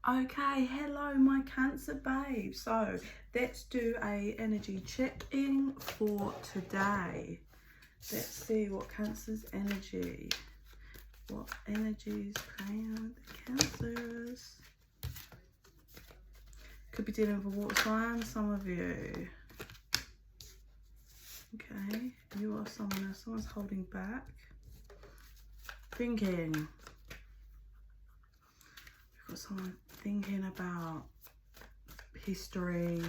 Okay, hello my Cancer babe. So let's do a energy check-in for today. Let's see what Cancer's energy. What energy is playing with the Cancers? Could be dealing with a water sign, some of you. Okay, you are someone else. Someone's holding back. Thinking. We've got someone thinking about history,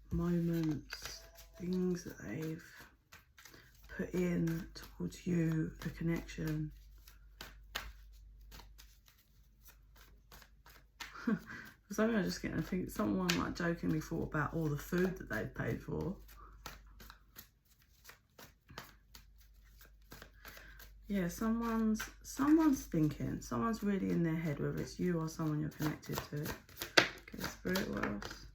moments, things that they've put in towards you, the connection. For some reason, I'm just getting to think someone like jokingly thought about all the food that they've paid for. Yeah, someone's thinking, someone's really in their head, whether it's you or someone you're connected to. Okay, Spirit, what else?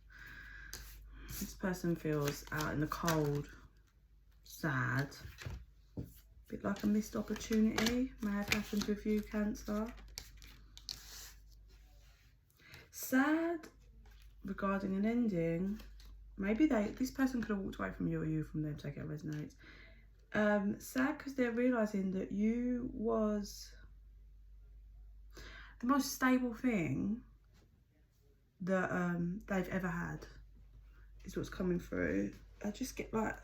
This person feels out in the cold, sad, a bit like a missed opportunity may have happened with you, Cancer. Sad regarding an ending. Maybe this person could have walked away from you or you from them, take it resonates. Sad because they're realising that you was the most stable thing that they've ever had, is what's coming through. I just get like,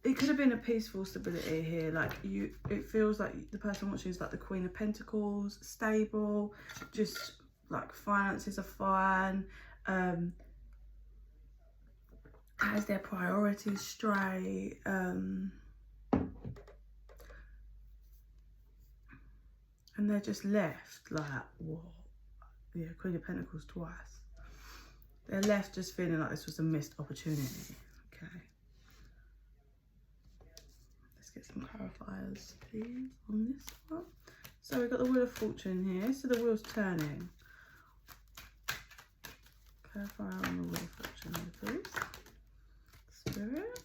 it could have been a peaceful stability here, like it feels like the person watching is like the Queen of Pentacles, stable, just like finances are fine, has their priorities straight, and they're just left like, what? Yeah, Queen of Pentacles twice. They're left just feeling like this was a missed opportunity. Okay. Let's get some clarifiers, please, on this one. So we've got the Wheel of Fortune here. So the wheel's turning. Clarifier on the Wheel of Fortune, please. Spirit.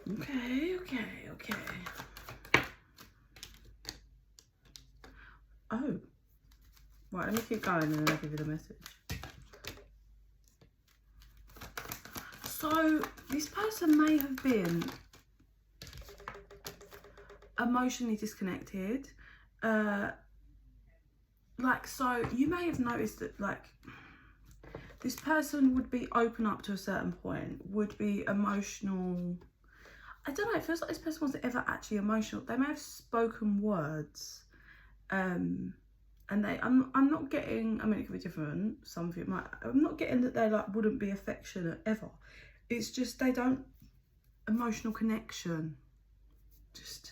Okay. Oh. Right, let me keep going and then I'll give you the message. So, this person may have been emotionally disconnected. So you may have noticed that, like, this person would be open up to a certain point, would be emotional. I don't know, it feels like this person wasn't ever actually emotional. They may have spoken words. And I'm not getting, I mean, it could be different. Some of you might, I'm not getting that they like wouldn't be affectionate ever. It's just they don't, emotional connection, just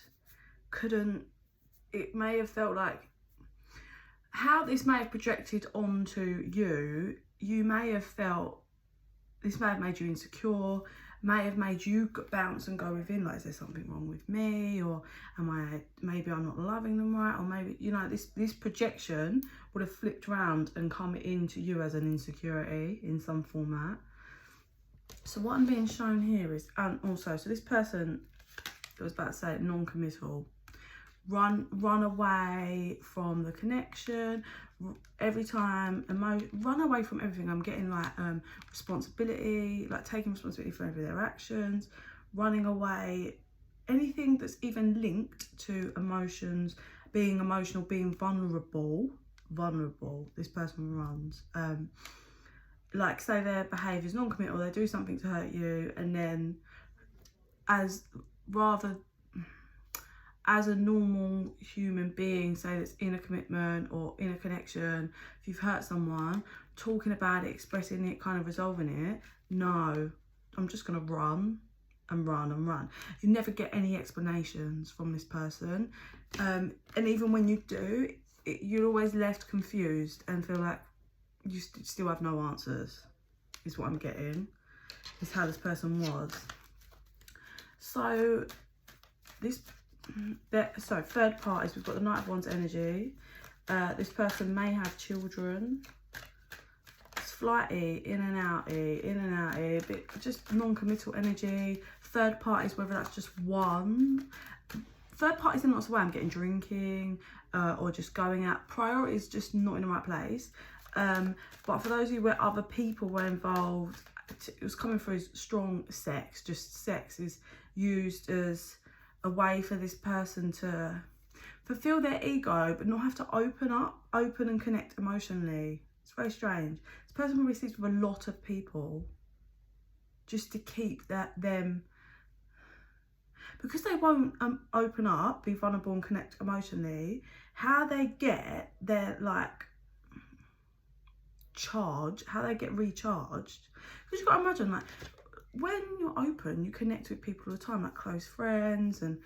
couldn't. It may have felt like, how this may have projected onto you, you may have felt, this may have made you insecure, may have made you bounce and go within, like, is there something wrong with me, or maybe I'm not loving them right, or maybe, you know, this projection would have flipped around and come into you as an insecurity in some format. So what I'm being shown here is, and also, so this person, I was about to say non-committal, run away from the connection, every time, run away from everything. I'm getting like responsibility, like taking responsibility for every their actions, running away, anything that's even linked to emotions, being emotional, being vulnerable, this person runs. Like, say their behaviour is non-committal, they do something to hurt you, and then as a normal human being, say that's in a commitment or in a connection, if you've hurt someone, talking about it, expressing it, kind of resolving it, no, I'm just going to run and run and run. You never get any explanations from this person. And even when you do, you're always left confused and feel like you still have no answers, is what I'm getting. Is how this person was. So third parties, we've got the Knight of Wands energy. This person may have children. It's flighty, in and out, but just non-committal energy. Third parties, whether that's just one, third parties in lots of ways. I'm getting drinking or just going out. Priorities just not in the right place. But for those of you where other people were involved, it was coming through as strong sex. Just sex is used as a way for this person to fulfill their ego, but not have to open and connect emotionally. It's very strange. This person probably sleeps with a lot of people just to keep them, because they won't open up, be vulnerable and connect emotionally. How they get their like charge, how they get recharged, because you've got to imagine, like, when you're open, you connect with people all the time, like close friends, and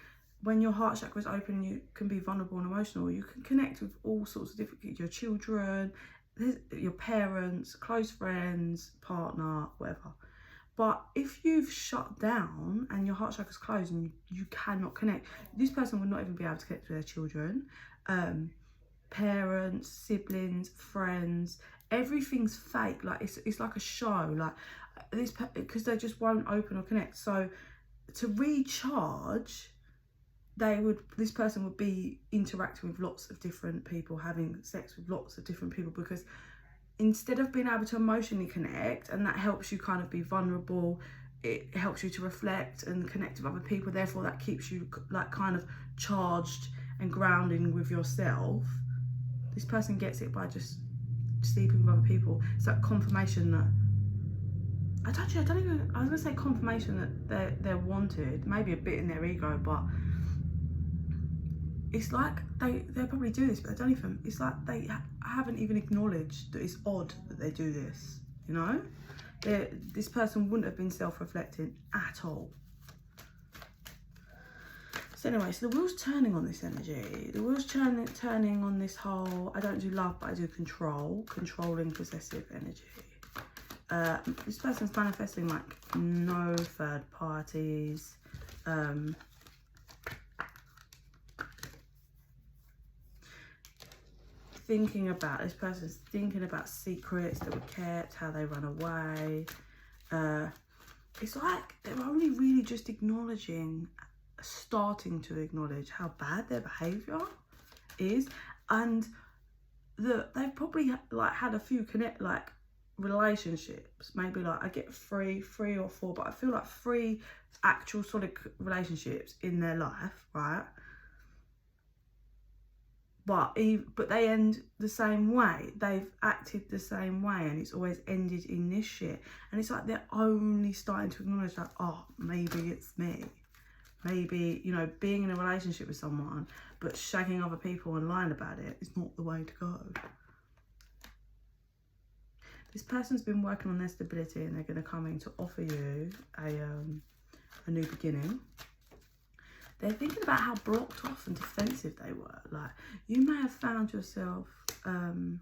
when your heart chakra is open, you can be vulnerable and emotional. You can connect with all sorts of different, your children, your parents, close friends, partner, whatever. But if you've shut down and your heart chakra's closed and you cannot connect, this person will not even be able to connect with their children, parents, siblings, friends. Everything's fake. Like it's like a show. Like this, because they just won't open or connect. So to recharge, this person would be interacting with lots of different people, having sex with lots of different people, because instead of being able to emotionally connect, and that helps you kind of be vulnerable, it helps you to reflect and connect with other people, therefore that keeps you like kind of charged and grounding with yourself. This person gets it by just sleeping with other people. It's like confirmation that I was gonna say confirmation that they're wanted, maybe a bit in their ego, but it's like they probably do this, but they don't even, it's like they haven't even acknowledged that it's odd that they do this, you know? This person wouldn't have been self-reflecting at all. So anyway, so the wheel's turning on this energy. The wheel's turning on this whole, I don't do love, but I do controlling, possessive energy. This person's manifesting like no third parties. This person's thinking about secrets that were kept, how they run away. It's like they're only really just starting to acknowledge how bad their behaviour is, and they've probably like had a few relationships, maybe like I get three or four, but I feel like 3 actual solid relationships in their life, right? But they end the same way. They've acted the same way, and it's always ended in this shit. And it's like they're only starting to acknowledge that, oh, maybe it's me. Maybe, you know, being in a relationship with someone but shagging other people and lying about it is not the way to go. This person's been working on their stability, and they're going to come in to offer you a new beginning. They're thinking about how blocked off and defensive they were. Like, you may have found yourself, like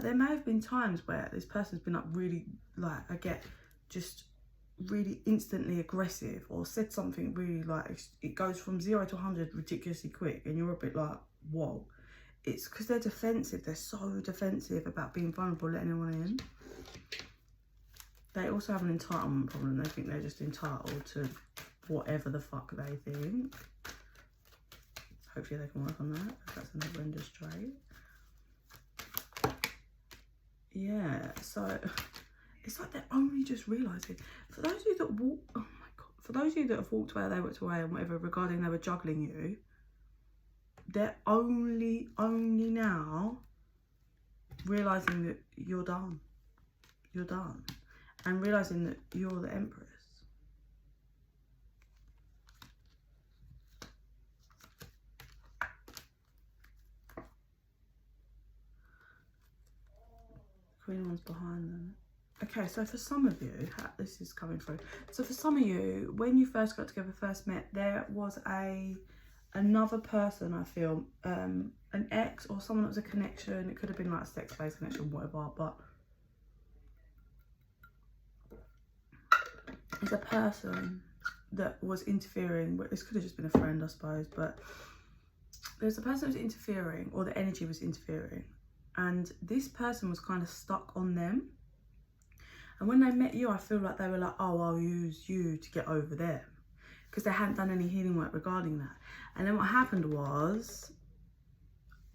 there may have been times where this person's been like really, like, I get just really instantly aggressive, or said something really like, it goes from 0 to 100 ridiculously quick, and you're a bit like, whoa. It's because they're defensive. They're so defensive about being vulnerable, letting anyone in. They also have an entitlement problem. They think they're just entitled to whatever the fuck they think. Hopefully they can work on that, if that's an horrendous trait. Yeah, so it's like they're only just realising. For those of you that for those of you that have walked away, they walked away and whatever, regarding they were juggling you, they're only now realising that you're done. You're done. And realising that you're the Empress. Queen one's behind them. Okay, so for some of you, this is coming through. So for some of you, when you first got together, first met, there was another person, I feel, an ex or someone that was a connection. It could have been like a sex-based connection, whatever, but it's a person that was interfering. This could have just been a friend, I suppose, but there's a person that was interfering, or the energy was interfering, and this person was kind of stuck on them. And when they met you, I feel like they were like, oh, I'll use you to get over them. because they hadn't done any healing work regarding that. And then what happened was,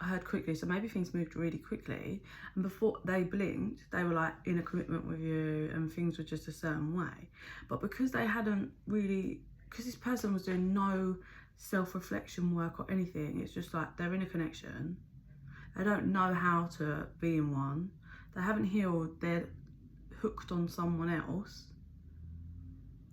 I heard quickly, so maybe things moved really quickly, and before they blinked, they were like in a commitment with you and things were just a certain way. But because they hadn't really, because this person was doing no self-reflection work or anything, it's just like they're in a connection, they don't know how to be in one, they haven't healed, they're hooked on someone else,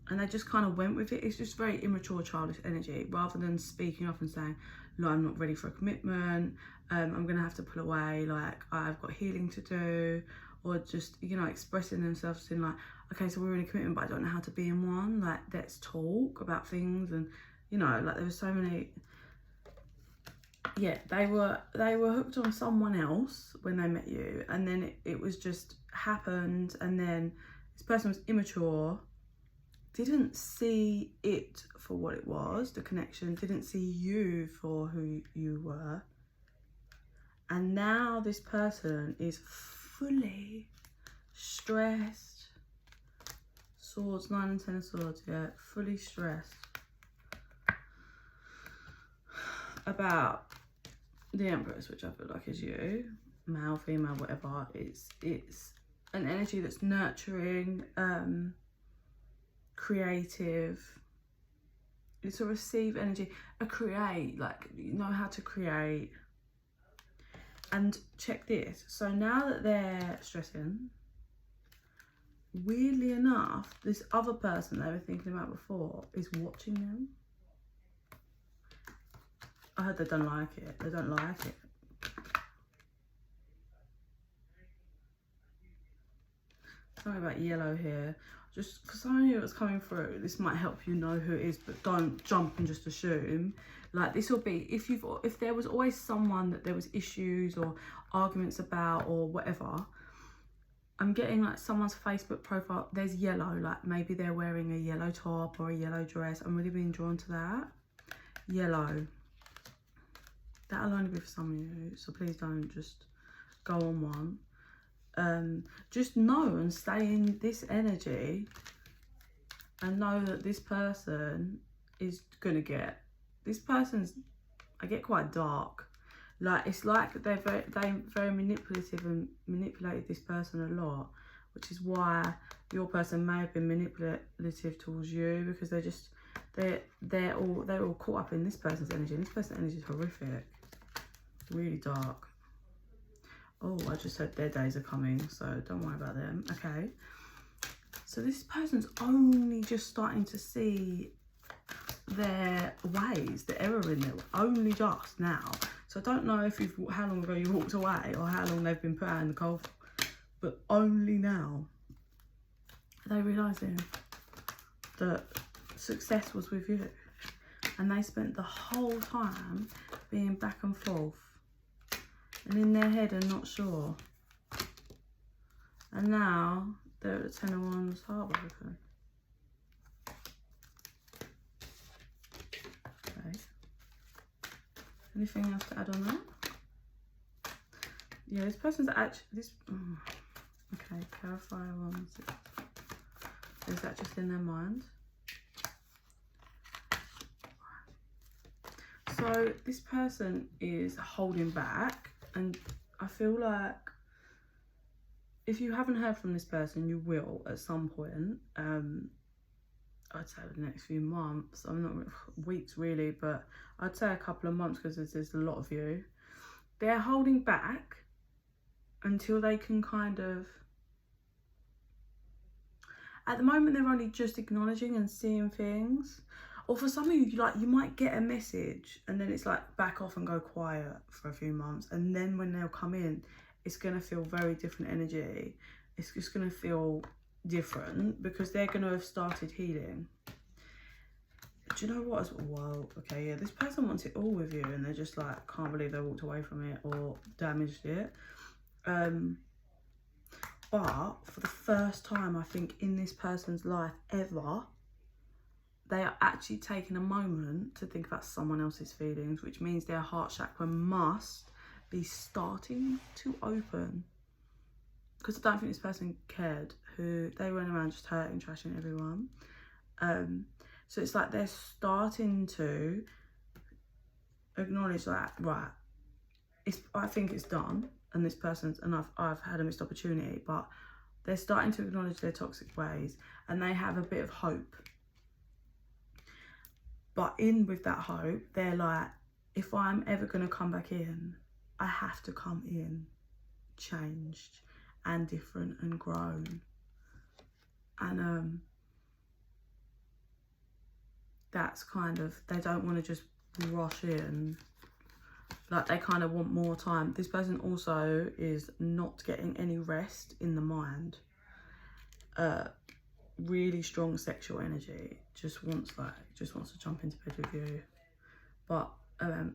and they just kind of went with it. It's just very immature, childish energy, rather than speaking up and saying, no, I'm not ready for a commitment, I'm gonna have to pull away, like I've got healing to do, or just, you know, expressing themselves in like, okay, so we're in a commitment but I don't know how to be in one, like let's talk about things. And you know, like there were so many, yeah, they were hooked on someone else when they met you, and then it was just happened, and then this person was immature, didn't see it for what it was, the connection, didn't see you for who you were. And now this person is fully stressed. Swords, 9 and 10 of swords, yeah, fully stressed about the Empress, which I feel like is you, male, female, whatever. It's an energy that's nurturing, creative. It's a receive energy, a create, like you know how to create. And check this, so now that they're stressing, weirdly enough, this other person they were thinking about before is watching them. I heard they don't like it. They don't like it. Something about yellow here. Just for some of you that's coming through, this might help you know who it is, but don't jump and just assume. Like this will be, if there was always someone that there was issues or arguments about or whatever, I'm getting like someone's Facebook profile, there's yellow, like maybe they're wearing a yellow top or a yellow dress. I'm really being drawn to that. Yellow. That'll only be for some of you, so please don't just go on one. Just know and stay in this energy and know that this person is gonna get, this person's, I get quite dark. Like it's like they're very manipulative and manipulated this person a lot, which is why your person may have been manipulative towards you, because they're all caught up in this person's energy, and this person's energy is horrific, really dark. Oh, I just said their days are coming, so don't worry about them. Okay, so this person's only just starting to see their ways, the error in them, only just now. So I don't know if how long ago you walked away or how long they've been put out in the cold, but only now are they realising that success was with you, and they spent the whole time being back and forth and in their head and not sure, and now they're at the 10 of Wands, heartbroken. Okay, anything else to add on that? Yeah, this person's actually okay, clarify one. Is that just in their mind? So this person is holding back, and I feel like if you haven't heard from this person, you will at some point. I'd say the next few months. I'm not weeks really, but I'd say a couple of months, because there's a lot of you. They're holding back until they can kind of, at the moment they're only just acknowledging and seeing things. Or for some of you, like you might get a message and then it's like back off and go quiet for a few months, and then when they'll come in, it's going to feel very different energy. It's just going to feel different because they're going to have started healing. Do you know what? Well, okay, yeah, this person wants it all with you, and they're just like, can't believe they walked away from it or damaged it. But for the first time, I think, in this person's life ever, they are actually taking a moment to think about someone else's feelings, which means their heart chakra must be starting to open. Because I don't think this person cared. They went around just hurting, trashing everyone. So it's like they're starting to acknowledge that, right, I think it's done, and this person's, and I've had a missed opportunity, but they're starting to acknowledge their toxic ways, and they have a bit of hope. But in with that hope, they're like, if I'm ever going to come back in, I have to come in changed and different and grown. And that's kind of, they don't want to just rush in. Like, they kind of want more time. This person also is not getting any rest in the mind. Really strong sexual energy. Just wants to jump into bed with you. But I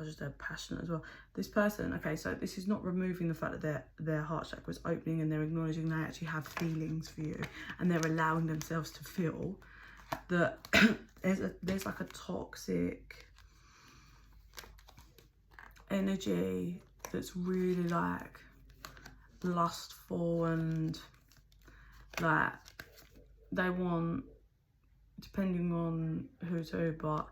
just they're passionate as well. This person, okay, so this is not removing the fact that their heart chakra is opening and they're acknowledging they actually have feelings for you, and they're allowing themselves to feel that. there's like a toxic energy that's really like lustful, and like they want, depending on who's who, but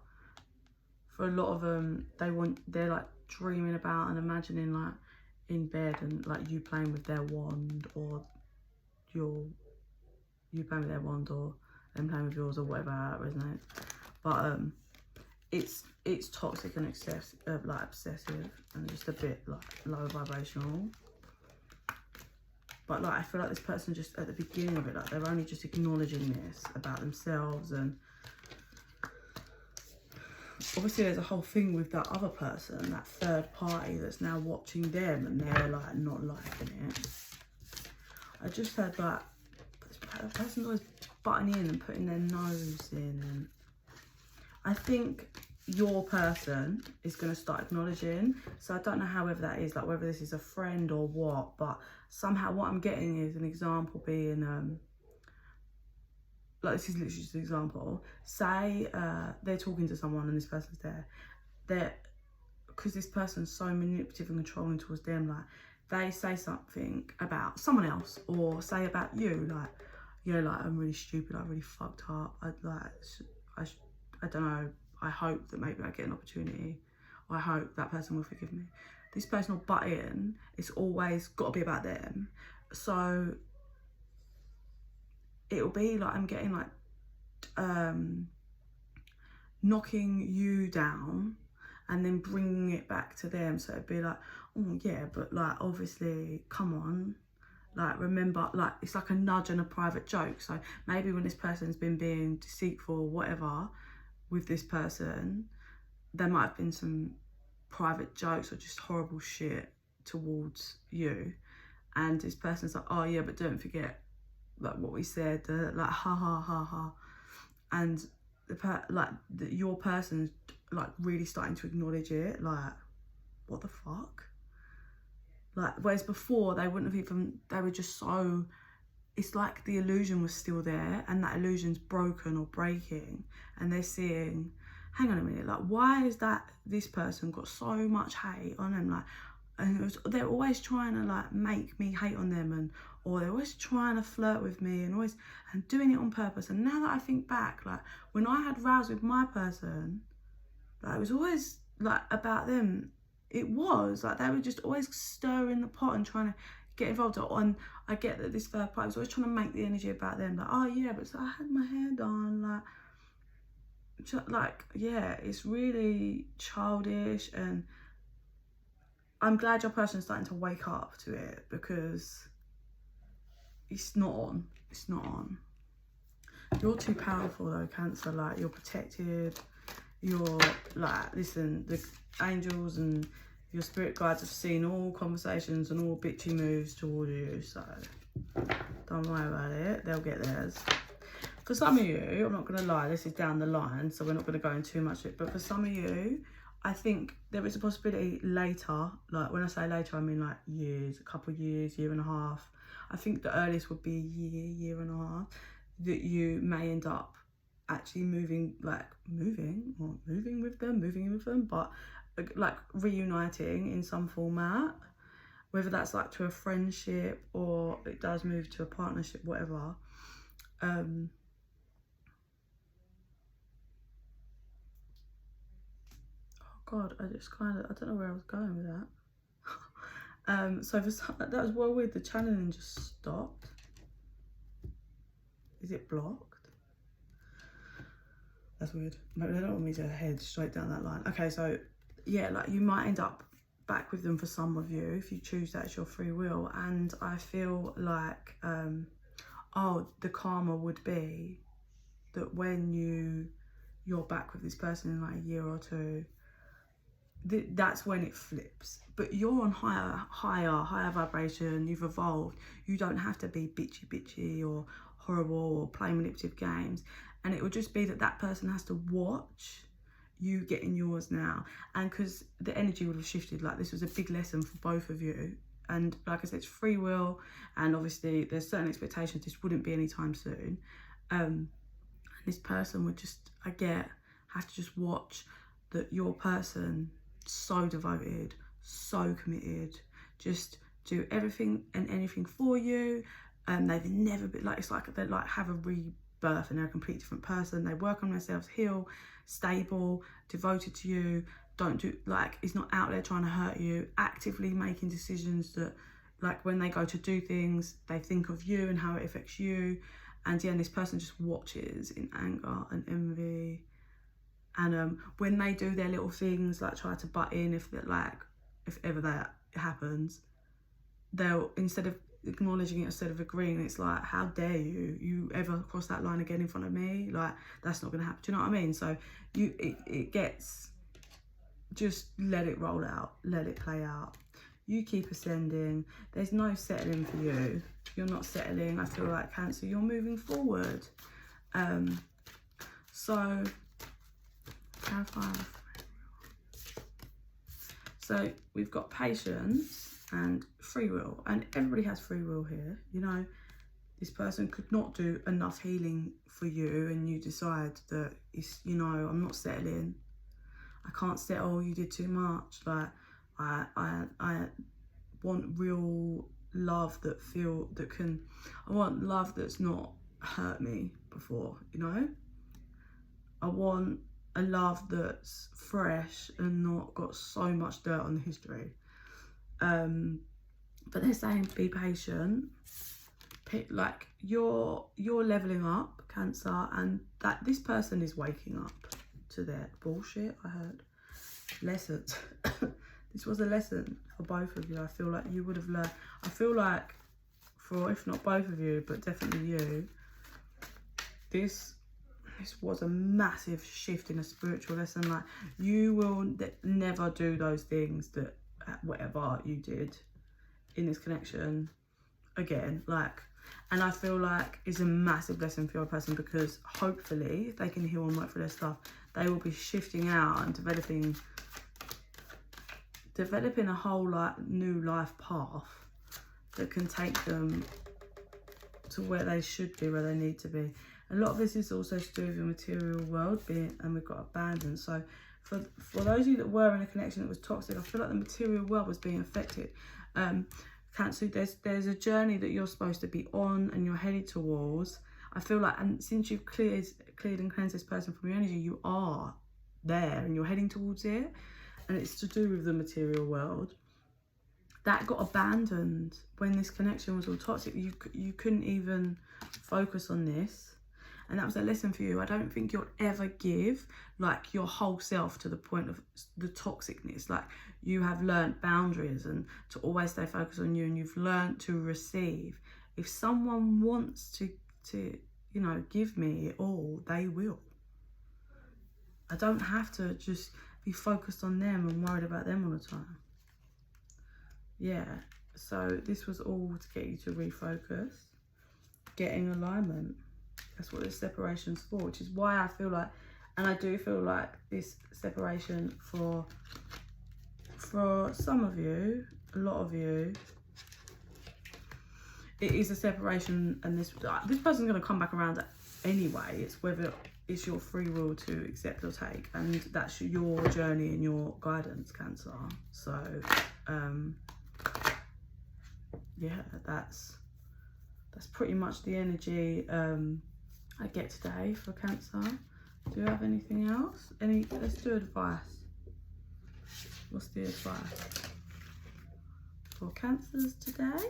for a lot of them, they're like dreaming about and imagining like in bed and like you playing with their wand, or you playing with their wand, or them playing with yours, or whatever, how it resonates. But it's toxic and excessive, like obsessive, and just a bit like low vibrational. But like, I feel like this person just at the beginning of it, like they're only just acknowledging this about themselves, and obviously there's a whole thing with that other person, that third party that's now watching them, and they're like not liking it. I just had like, the person's always butting in and putting their nose in, and I think your person is going to start acknowledging. So I don't know however that is, like whether this is a friend or what, but somehow what I'm getting is an example being, like this is literally just an example. Say they're talking to someone and this person's there. Because this person's so manipulative and controlling towards them, like they say something about someone else, or say about you, like, you're like, I'm really stupid, I really fucked up, I don't know, I hope that maybe I get an opportunity, or I hope that person will forgive me. This person will butt in. It's always got to be about them. So it'll be like, I'm getting like knocking you down and then bringing it back to them. So it'd be like, oh yeah, but like obviously, come on, like remember, like it's like a nudge and a private joke. So maybe when this person's been being deceitful or whatever with this person, there might have been some private jokes or just horrible shit towards you, and this person's like, oh yeah, but don't forget like what we said, like ha ha ha ha, and your person's like really starting to acknowledge it, like what the fuck, like whereas before they wouldn't have even, they were just so, it's like the illusion was still there, and that illusion's broken or breaking, and they're seeing, hang on a minute, like why is that this person got so much hate on them, like, and they're always trying to like make me hate on them, or they're always trying to flirt with me, and doing it on purpose. And now that I think back, like when I had rows with my person, like it was always like about them. It was like they were just always stirring the pot and trying to get involved. And I get that this third party was always trying to make the energy about them, like, oh yeah, but so I had my hair done, like yeah, it's really childish. And I'm glad your person's starting to wake up to it, because it's not on. It's not on. You're too powerful though, Cancer. Like, you're protected. You're like, listen, the angels and your spirit guides have seen all conversations and all bitchy moves toward you, so don't worry about it. They'll get theirs. For some of you, I'm not going to lie, this is down the line, so we're not going to go into too much of it, but for some of you, I think there is a possibility later, like when I say later, I mean like years, a couple of years, year and a half. I think the earliest would be a year and a half, that you may end up actually moving with them, but like reuniting in some format, whether that's like to a friendship or it does move to a partnership, whatever. God, I don't know where I was going with that. So for some, that was well weird. The channeling just stopped. Is it blocked? That's weird. Maybe they don't want me to head straight down that line. Okay, so yeah, like you might end up back with them for some of you if you choose that as your free will. And I feel like, oh, the karma would be that when you're back with this person in like a year or two, that's when it flips. But you're on higher vibration. You've evolved. You don't have to be bitchy or horrible or play manipulative games. And it will just be that person has to watch you getting yours now. And because the energy would have shifted, like this was a big lesson for both of you. And like I said, it's free will, and obviously there's certain expectations. This wouldn't be anytime soon. This person would just, have to just watch that your person, so devoted, so committed, just do everything and anything for you. They've never been like, it's like they like have a rebirth and they're a completely different person. They work on themselves, heal, stable, devoted to you. Don't do, like, it's not out there trying to hurt you, actively making decisions that, like, when they go to do things, they think of you and how it affects you. And yeah, this person just watches in anger and envy. And when they do their little things, like try to butt in, if ever that happens, they'll, instead of acknowledging it, instead of agreeing, it's like, how dare you ever cross that line again in front of me? Like, that's not going to happen. Do you know what I mean? So it gets, just let it roll out, let it play out. You keep ascending. There's no settling for you. You're not settling. I feel like, Cancer, you're moving forward. So clarify. So we've got patience and free will, and everybody has free will here. You know, this person could not do enough healing for you, and you decide that it's, you know, I'm not settling. I can't settle. You did too much. Like, I want real love I want love that's not hurt me before, you know? I want a love that's fresh and not got so much dirt on the history. But they're saying be patient. Like, you're leveling up, Cancer, and that this person is waking up to their bullshit. I heard lessons. This was a lesson for both of you. I feel like you would have learned. I feel like, for if not both of you, but definitely you, this was a massive shift in a spiritual lesson. Like, you will never do those things that whatever you did in this connection again. Like, and I feel like it's a massive lesson for your person, because hopefully if they can heal and work for their stuff, they will be shifting out and developing a whole new life path that can take them to where they should be, where they need to be. A lot of this is also to do with the material world and we've got abandon. So for those of you that were in a connection that was toxic, I feel like the material world was being affected. Cancer, there's a journey that you're supposed to be on and you're headed towards. I feel like, and since you've cleared and cleansed this person from your energy, you are there and you're heading towards it. And it's to do with the material world. That got abandoned when this connection was all toxic. You couldn't even focus on this. And that was a lesson for you. I don't think you'll ever give like your whole self to the point of the toxicness. Like, you have learned boundaries and to always stay focused on you, and you've learned to receive. If someone wants to you know, give me it all, they will. I don't have to just be focused on them and worried about them all the time. Yeah, so this was all to get you to refocus, getting alignment. That's what this separation's for, which is why I feel like, and I do feel like this separation for some of you, a lot of you, it is a separation, and this person's going to come back around anyway. It's whether it's your free will to accept or take, and that's your journey and your guidance, Cancer. So yeah, that's pretty much the energy I get today for Cancer. Do you have anything else? Let's do advice. What's the advice for Cancers today?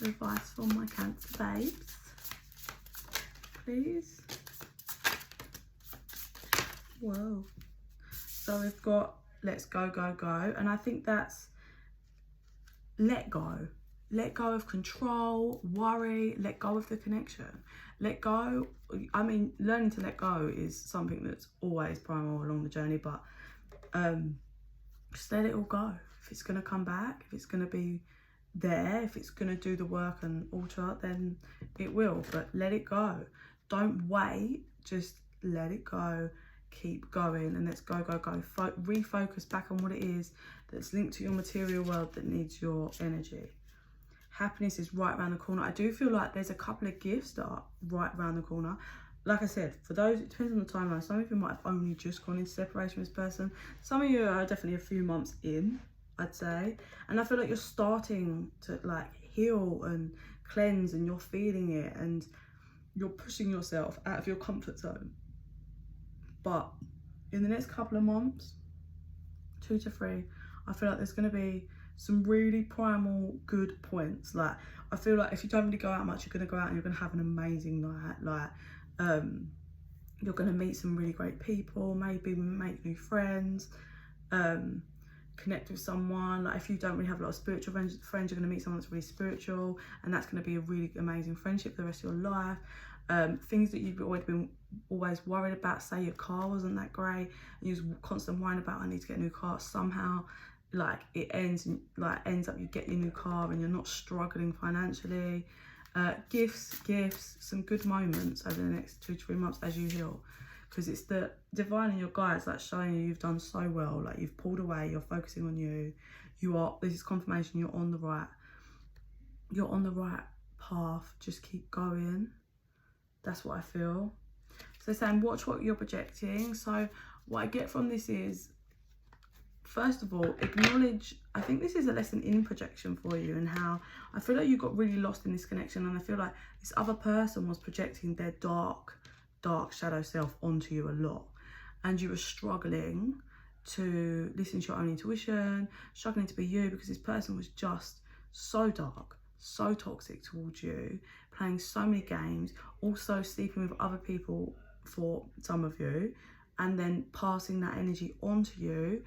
Advice for my Cancer babes, please. Whoa. So we've got let's go, go, go. And I think that's let go. Let go of control, worry, let go of the connection. Let go. I mean, learning to let go is something that's always primal along the journey, but just let it all go. If it's going to come back, if it's going to be there, if it's going to do the work and alter, then it will. But let it go. Don't wait. Just let it go. Keep going, and let's go, go, go. Refocus back on what it is that's linked to your material world that needs your energy. Happiness is right around the corner. I do feel like there's a couple of gifts that are right around the corner. Like I said, for those, it depends on the timeline. Some of you might have only just gone into separation with this person. Some of you are definitely a few months in, I'd say. And I feel like you're starting to like heal and cleanse, and you're feeling it, and you're pushing yourself out of your comfort zone. But in the next couple of months, 2 to 3, I feel like there's going to be some really primal good points. Like, I feel like if you don't really go out much, you're going to go out and you're going to have an amazing night. Like, you're going to meet some really great people, maybe make new friends, connect with someone. Like, if you don't really have a lot of spiritual friends, you're going to meet someone that's really spiritual, and that's going to be a really amazing friendship for the rest of your life. Things that you've always worried about, say your car wasn't that great, and you was constantly worrying about, I need to get a new car. Somehow, like, it ends up you get your new car and you're not struggling financially. Gifts, some good moments over the next 2 to 3 months as you heal, because it's the divine and your guides like showing you you've done so well. Like, you've pulled away, you're focusing on you. This is confirmation you're on the right path. Just keep going. That's what I feel. So saying watch what you're projecting. So what I get from this is, first of all, acknowledge, I think this is a lesson in projection for you, and how I feel like you got really lost in this connection, and I feel like this other person was projecting their dark shadow self onto you a lot, and you were struggling to listen to your own intuition, struggling to be you, because this person was just so dark, so toxic towards you, playing so many games, also sleeping with other people for some of you, and then passing that energy onto you.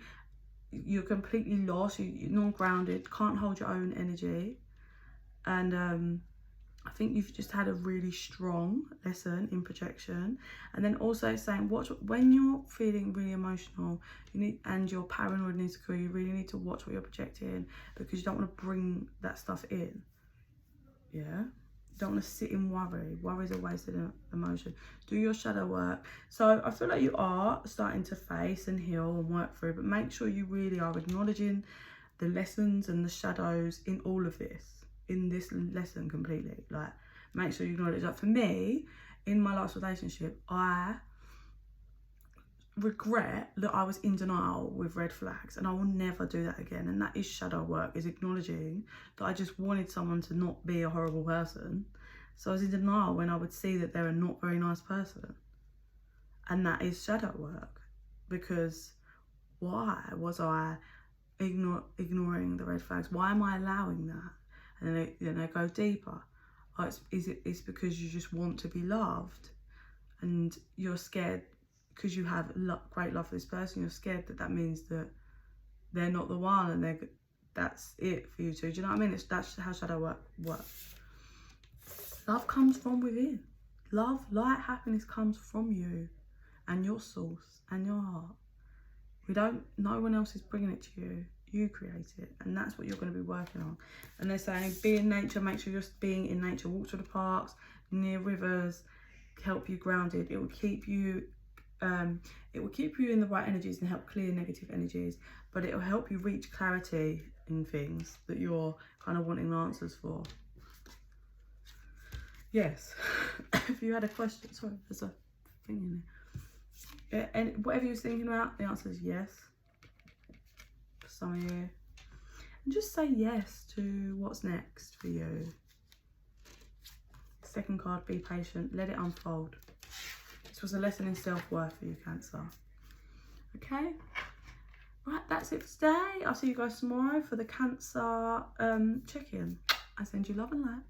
You're completely lost, you're non-grounded, can't hold your own energy. And I think you've just had a really strong lesson in projection. And then also saying, watch when you're feeling really emotional, and you're paranoid and insecure, you really need to watch what you're projecting, because you don't want to bring that stuff in. Yeah, you don't want to sit in worry. Worry is a wasted emotion. Do your shadow work. So I feel like you are starting to face and heal and work through, but make sure you really are acknowledging the lessons and the shadows in all of this, in this lesson completely. Like, make sure you acknowledge that. For me, in my last relationship, I regret that I was in denial with red flags, and I will never do that again. And that is shadow work, is acknowledging that I just wanted someone to not be a horrible person. So I was in denial when I would see that they're a not very nice person. And that is shadow work, because why was I ignoring the red flags? Why am I allowing that? And then they go deeper. Oh, it's because you just want to be loved, and you're scared because you have great love for this person. You're scared that means that they're not the one, and that's it for you too. Do you know what I mean? That's how shadow work works. Love comes from within. Love, light, happiness comes from you and your source and your heart. No one else is bringing it to you. You create it, and that's what you're going to be working on. And they're saying, be in nature, make sure you're being in nature. Walk to the parks, near rivers, help you grounded. It will keep you in the right energies and help clear negative energies, but it will help you reach clarity in things that you're kind of wanting answers for. Yes. If you had a question, sorry, there's a thing in there. And whatever you was thinking about, the answer is yes. For some of you. And just say yes to what's next for you. Second card, be patient, let it unfold. It's This was a lesson in self-worth for you, Cancer. Okay. Right, that's it for today. I'll see you guys tomorrow for the Cancer check-in. I send you love and light.